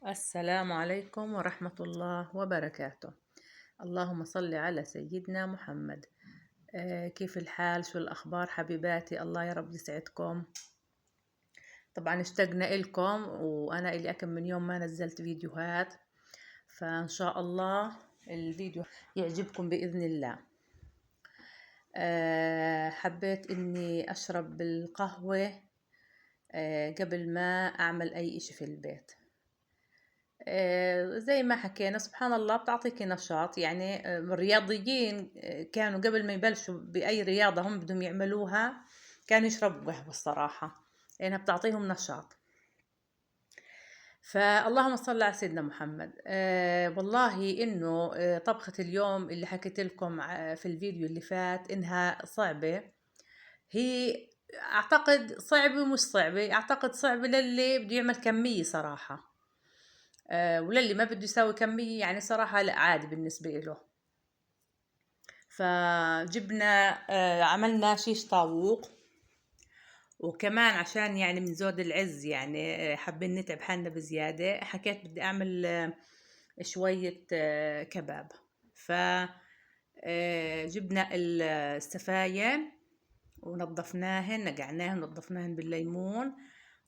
السلام عليكم ورحمة الله وبركاته. اللهم صل على سيدنا محمد. كيف الحال؟ شو الأخبار حبيباتي؟ الله يا رب يسعدكم. طبعا اشتقنا إلكم، وأنا إلي أكم من يوم ما نزلت فيديوهات، فإن شاء الله الفيديو يعجبكم بإذن الله. حبيت إني أشرب القهوة قبل ما أعمل أي إشي في البيت. زي ما حكينا، سبحان الله بتعطيكي نشاط. يعني الرياضيين كانوا قبل ما يبلشوا بأي رياضة هم بدهم يعملوها كانوا يشربوا قهوة الصراحة، لأنها بتعطيهم نشاط. فاللهم صل على سيدنا محمد. والله إنه طبخة اليوم اللي حكيت لكم في الفيديو اللي فات إنها صعبة. هي أعتقد صعبة، مش صعبة، أعتقد صعبة للي بده يعمل كمية صراحة. وللي ما بده يساوي كمية يعني صراحة لا، عادي بالنسبة له. فجبنا عملنا شيش طاووق، وكمان عشان يعني من زود العز يعني حابين نتعب حالنا بزيادة، حكيت بدي أعمل شوية كباب. ف جبنا السفاية ونظفناهن، نقعناهن ونظفناهن بالليمون،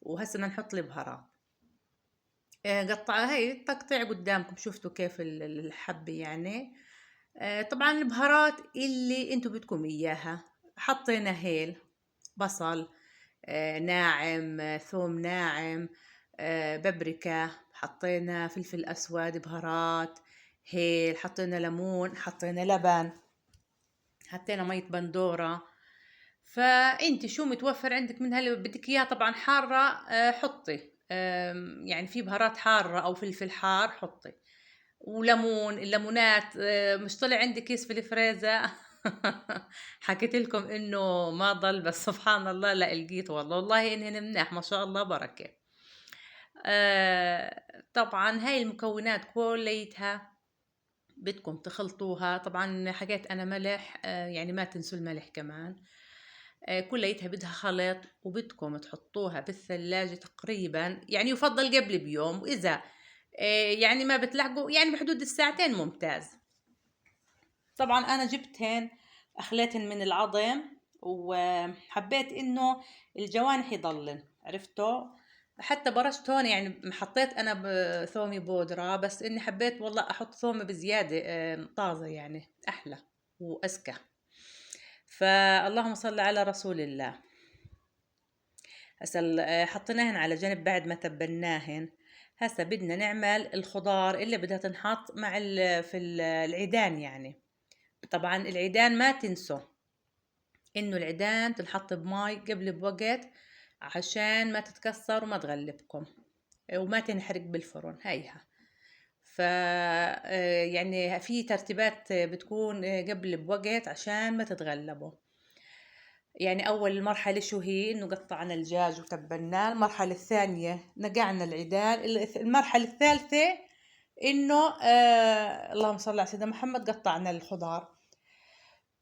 وهسه بدنا نحط البهارات. قطع هي تقطيع قدامكم، شفتوا كيف الحبة يعني. طبعا البهارات اللي انتو بدكم اياها حطينا: هيل، بصل ناعم، ثوم ناعم، بابريكا، حطينا فلفل اسود، بهارات، هيل، حطينا ليمون، حطينا لبن، حطينا مية بندورة. فانت شو متوفر عندك من اللي بدك اياه. طبعا حارة حطي، يعني في بهارات حارة او فلفل حار حطي، وليمون. الليمونات مش طلع عندي كيس في الفريزر. حكيت لكم انه ما ضل، بس سبحان الله لا لقيت، والله انهن مناح ما شاء الله بركة. طبعا هاي المكونات كليتها بدكم تخلطوها. طبعا حكيت انا ملح، يعني ما تنسوا الملح كمان. كليتها بدها خلط، وبدكم تحطوها بالثلاجة تقريبا، يعني يفضل قبل بيوم، وإذا يعني ما بتلحقوا يعني بحدود الساعتين ممتاز. طبعا أنا جبتهن أخليتهن من العظم، وحبيت إنه الجوانح يضلن، عرفتوا. حتى برشت هون، يعني حطيت أنا بثومي بودرة، بس إني حبيت والله أحط ثومي بزيادة طازة، يعني أحلى وأزكى. فاللهم صل على رسول الله. هسا حطيناهن على جنب بعد ما تبلناهن. هسا بدنا نعمل الخضار اللي بدها تنحط مع في العيدان يعني. طبعا العيدان ما تنسوا انه العيدان تنحط بماء قبل بوقت، عشان ما تتكسر وما تغلبكم وما تنحرق بالفرن. هيها ف يعني في ترتيبات بتكون قبل بوقت عشان ما تتغلبوا. يعني أول مرحلة شو هي؟ إنه قطعنا الدجاج وتبلناه. المرحلة الثانية نقعنا العيدان. المرحلة الثالثة إنه اللهم صل على سيدنا محمد، قطعنا الخضار.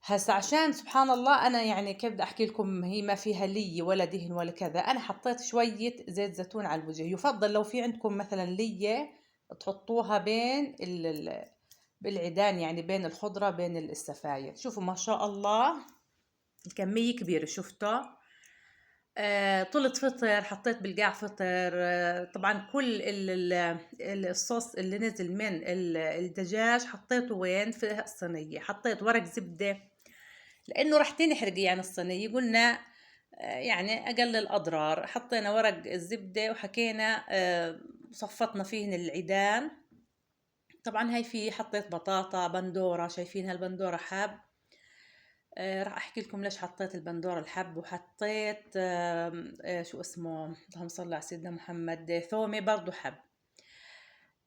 هسا عشان سبحان الله أنا يعني كيف بدي أحكي لكم، هي ما فيها لي ولا دهن ولا كذا. أنا حطيت شوية زيت زيتون على الوجه. يفضل لو في عندكم مثلا لية تحطوها بين بالعيدان، يعني بين الخضرة بين السفاية. شوفوا ما شاء الله الكمية كبيرة، شفتوا. طلت فطر، حطيت بالقاع فطر. طبعا كل الصوص اللي نزل من الدجاج حطيته وين؟ في الصينية. حطيت ورق زبدة لأنه رح تنحرق يعني الصينية. قلنا يعني أقل الأضرار. حطينا ورق الزبدة وحكينا صفطنا فيهن العيدان. طبعا هاي فيه حطيت بطاطا بندورة، شايفين هالبندورة حاب. راح احكي لكم ليش حطيت البندورة الحب، وحطيت شو اسمه، اللهم صل على سيدنا محمد، ثومي برضو حب.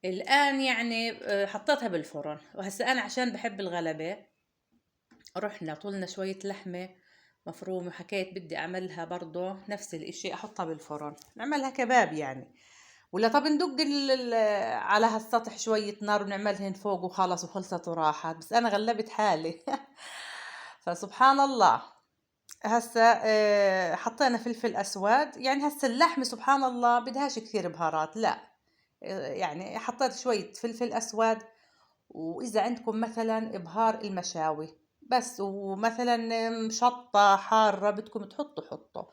الان يعني حطيتها بالفرن. وهسه انا عشان بحب الغلبة، رحنا طولنا شوية لحمة مفرومة، وحكيت بدي اعملها برضو نفس الاشي، احطها بالفرن نعملها كباب يعني. ولا طب ندق على هالسطح شوية نار ونعملهن فوق وخلص وخلصت وراحت. بس انا غلبت حالي. فسبحان الله. هسا حطينا فلفل اسود. يعني هسا اللحمة سبحان الله بدهاش كثير بهارات، لا يعني حطيت شوية فلفل أسود، وإذا عندكم مثلا إبهار المشاوي بس، ومثلا شطة حارة بدكم تحطوا حطوا.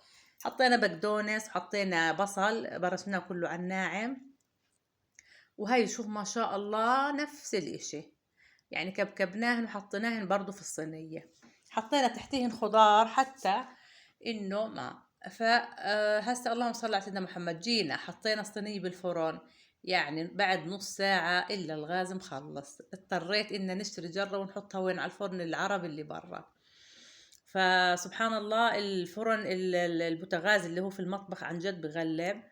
حطينا بقدونس، حطينا بصل برشناه كله على الناعم. وهي شوف ما شاء الله نفس الإشي، يعني كبكبناهن وحطيناهن برضو في الصينية. حطينا تحتيهن خضار حتى إنه ما فهسه اللهم صل على سيدنا محمد. جينا حطينا الصينية بالفرن، يعني بعد نص ساعة إلا الغاز مخلص، اضطريت إن نشتري جرة ونحطها وين على الفرن العربي اللي برا. فسبحان الله الفرن البوتاغاز اللي هو في المطبخ عن جد بغلب.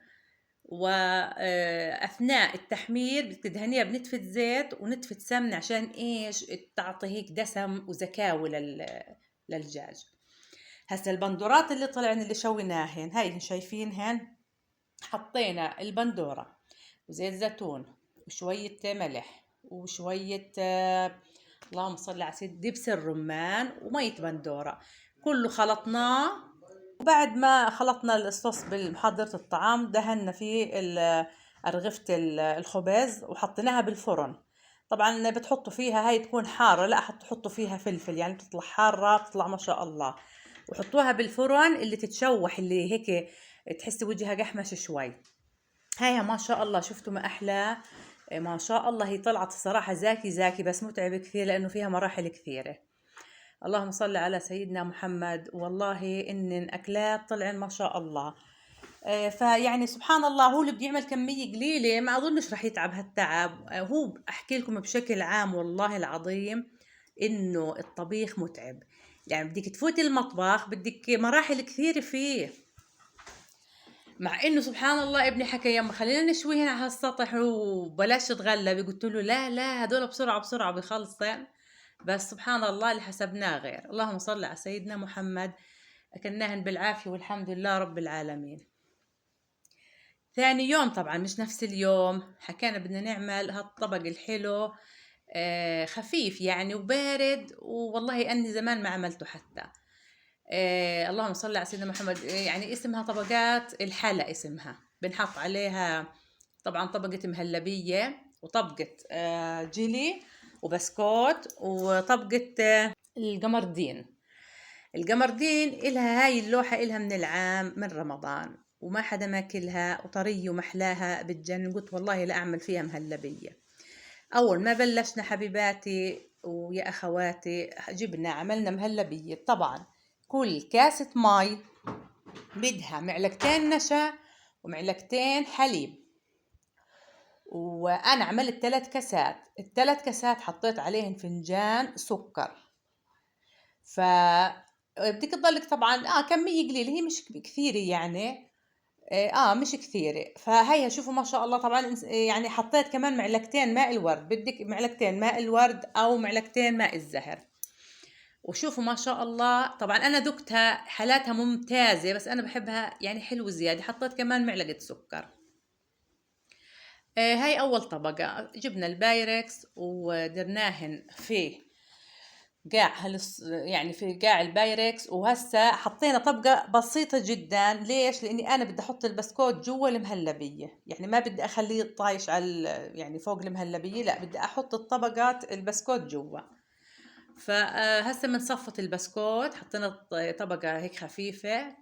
وأثناء التحمير بدك تدهنيها بنتفة زيت ونتفة سمنة عشان إيش تعطي هيك دسم وزكاوي للدجاج. هسا البندورات اللي طلعن اللي شويناهن هاي اللي شايفينهن، حطينا البندورة وزيت زيتون وشوية ملح وشوية اللهم صل على سيد دبس الرمان ومية بندورة، كله خلطناه. وبعد ما خلطنا الصوص بمحضرة الطعام دهنا فيه أرغفة الخبز وحطيناها بالفرن. طبعا بتحطوا فيها هاي تكون حارة، لا تحطوا فيها فلفل يعني بتطلع حارة بتطلع ما شاء الله. وحطوها بالفرن اللي تتشوح اللي هيك تحسي وجهها قحمش شوي. هاي ما شاء الله شفتوا ما أحلى، ما شاء الله هي طلعت الصراحة زاكي زاكي بس متعبة كثير لأنه فيها مراحل كثيرة. اللهم صل على سيدنا محمد. والله إن أكلات طلعن ما شاء الله. فيعني سبحان الله هو اللي بده يعمل كمية قليلة ما أظنش رح يتعب هالتعب. هو أحكي لكم بشكل عام والله العظيم إنه الطبيخ متعب، يعني بدك تفوتي المطبخ بدك مراحل كثيرة فيه. مع انه سبحان الله ابني حكى يما خلينا نشويهن على السطح وبلاش تتغلبي، قلت له لا لا هدول بسرعة بسرعة بخلصن. بس سبحان الله اللي حسبناه غير. اللهم صل على سيدنا محمد. أكلناهن بالعافية والحمد لله رب العالمين. ثاني يوم طبعا مش نفس اليوم حكينا بدنا نعمل هالطبق الحلو خفيف يعني وبارد، والله أني زمان ما عملته حتى. اللهم صل على سيدنا محمد. يعني اسمها طبقات الحلا، اسمها بنحط عليها طبعا طبقة مهلبية وطبقة جيلي وبسكوت وطبقة القمردين. القمردين إلها هاي اللوحة إلها من العام من رمضان وما حدا ماكلها وطرية ومحلاها بتجنن. قلت والله لا أعمل فيها مهلبية. أول ما بلشنا حبيباتي ويا أخواتي جبنا عملنا مهلبية. طبعا كل كاسة مي بدها معلقتين نشا ومعلقتين حليب، وأنا عملت 3 كاسات. ال3 كاسات حطيت عليهن فنجان سكر. ف بدك تضلك طبعا كمية قليلة، هي مش كثيرة يعني مش كثيرة. فهيها شوفوا ما شاء الله. طبعا يعني حطيت كمان معلقتين ماء الورد، بدك معلقتين ماء الورد او معلقتين ماء الزهر. وشوفوا ما شاء الله. طبعا انا ذقتها حالاتها ممتازة بس انا بحبها يعني حلو زيادة، حطيت كمان معلقة سكر. هاي اول طبقة. جبنا البايركس ودرناهن في قاع يعني في قاع البايركس. وهسه حطينا طبقة بسيطة جدا. ليش؟ لاني انا بدي احط البسكوت جوا المهلبية، يعني ما بدي اخليه طايش على يعني فوق المهلبية، لا بدي احط الطبقات البسكوت جوا. فهسه من صفة البسكوت حطينا طبقة هيك خفيفة.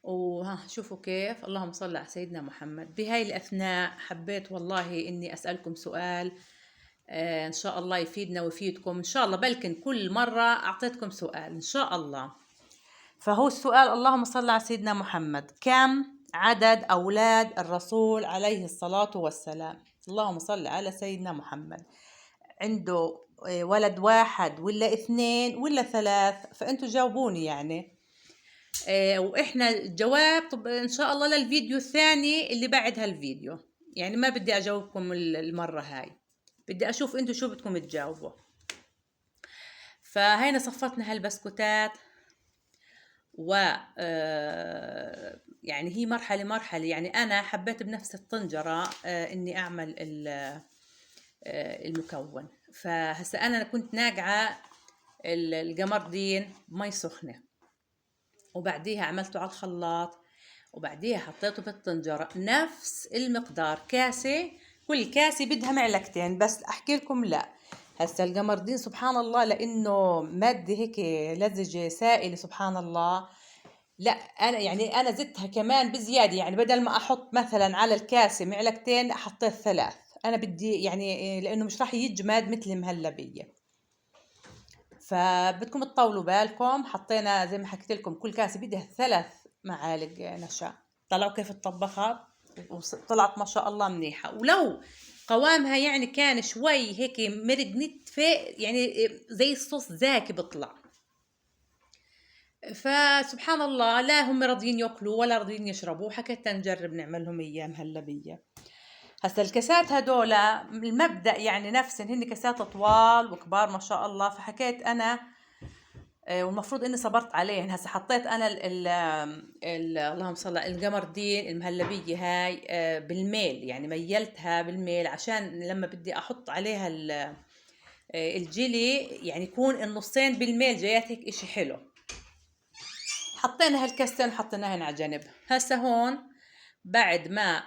وها شوفوا كيف. اللهم صل على سيدنا محمد. بهاي الأثناء حبيت والله إني أسألكم سؤال إن شاء الله يفيدنا ويفيدكم إن شاء الله. بلكن كل مرة أعطيتكم سؤال إن شاء الله. فهو السؤال اللهم صل على سيدنا محمد. كم عدد أولاد الرسول عليه الصلاة والسلام؟ اللهم صل على سيدنا محمد. عنده ولد واحد ولا 2 ولا 3؟ فأنتوا جاوبوني يعني. وإحنا الجواب طب إن شاء الله للفيديو الثاني اللي بعد هالفيديو، يعني ما بدي أجاوبكم المرة هاي، بدي أشوف أنتوا شو بدكم تجاوبوا. فهينا صفتنا هالبسكوتات. و يعني هي مرحلة مرحلة. يعني أنا حبيت بنفس الطنجرة إني أعمل المكون. فهسا أنا كنت ناقعة القمردين بمي سخنة وبعديها عملته على الخلاط وبعديها حطيته في الطنجرة نفس المقدار، كاسة، كل كاسة بدها معلقتين بس. احكي لكم لا، هسا القمردين سبحان الله لانه مادة هيك لزجة سائلة سبحان الله، لا انا يعني انا زدتها كمان بزيادة، يعني بدل ما احط مثلا على الكاسة معلقتين حطيت 3. انا بدي يعني لانه مش راح يجمد مثل المهلبية، فبدكم تطولوا بالكم. حطينا زي ما حكيت لكم كل كاسة بدها 3 معالق نشا. طلعوا كيف اتطبخت وطلعت ما شاء الله منيحة. ولو قوامها يعني كان شوي هيك مرق نتفة، يعني زي الصوص زاكي بطلع. فسبحان الله لا هم راضيين ياكلوا ولا راضيين يشربوا، حكيت نجرب نعملهم اياه مهلبية. هسا الكاسات هدول المبدأ يعني نفسن، هن كاسات طوال وكبار ما شاء الله. فحكيت انا والمفروض اني صبرت عليهن. هسا حطيت انا اللهم صل على القمردين المهلبية هاي بالميل، يعني ميلتها بالميل عشان لما بدي احط عليها الجيلي يعني يكون النصين بالميل جايات هيك اشي حلو. حطينا هالكاستين حطيناهن على جنب. هسا هون بعد ما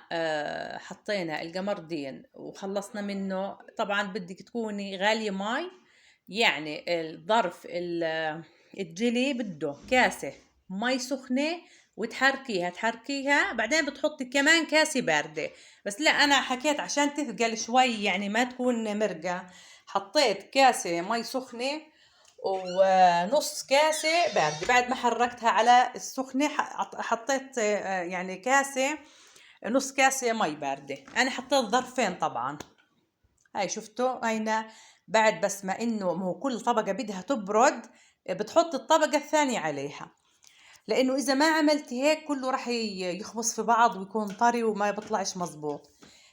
حطينا القمردين وخلصنا منه، طبعا بدك تكوني غالية ماي، يعني الظرف الجيلي بده كاسة مي سخنة تحركيها بعدين بتحطي كمان كاسة باردة. بس لا أنا حكيت عشان تثقل شوي يعني ما تكون مرقة، حطيت كاسة مي سخنة ونص كاسة باردة. بعد ما حركتها على السخنة حطيت يعني كاسة، نص كاسة مي باردة. أنا حطيت ظرفين طبعا. هاي شفتوا هينا. بعد بس ما إنه مو كل طبقة بدها تبرد بتحط الطبقة الثانية عليها، لأنه إذا ما عملت هيك كله راح يخبص في بعض ويكون طري وما بيطلعش مزبوط.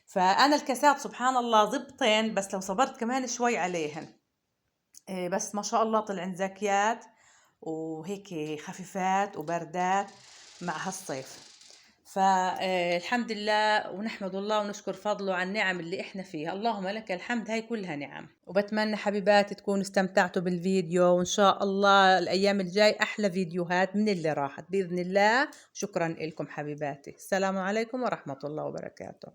فأنا الكاسات سبحان الله زبطين، بس لو صبرت كمان شوي عليهن بس ما شاء الله طلعن زاكيات وهيك خفيفات وبردات مع هالصيف. فالحمد لله ونحمد الله ونشكر فضله على النعم اللي احنا فيها. اللهم لك الحمد، هاي كلها نعم. وبتمنى حبيباتي تكونوا استمتعتوا بالفيديو، وان شاء الله الايام الجاي احلى فيديوهات من اللي راحت باذن الله. شكرا لكم حبيباتي، السلام عليكم ورحمة الله وبركاته.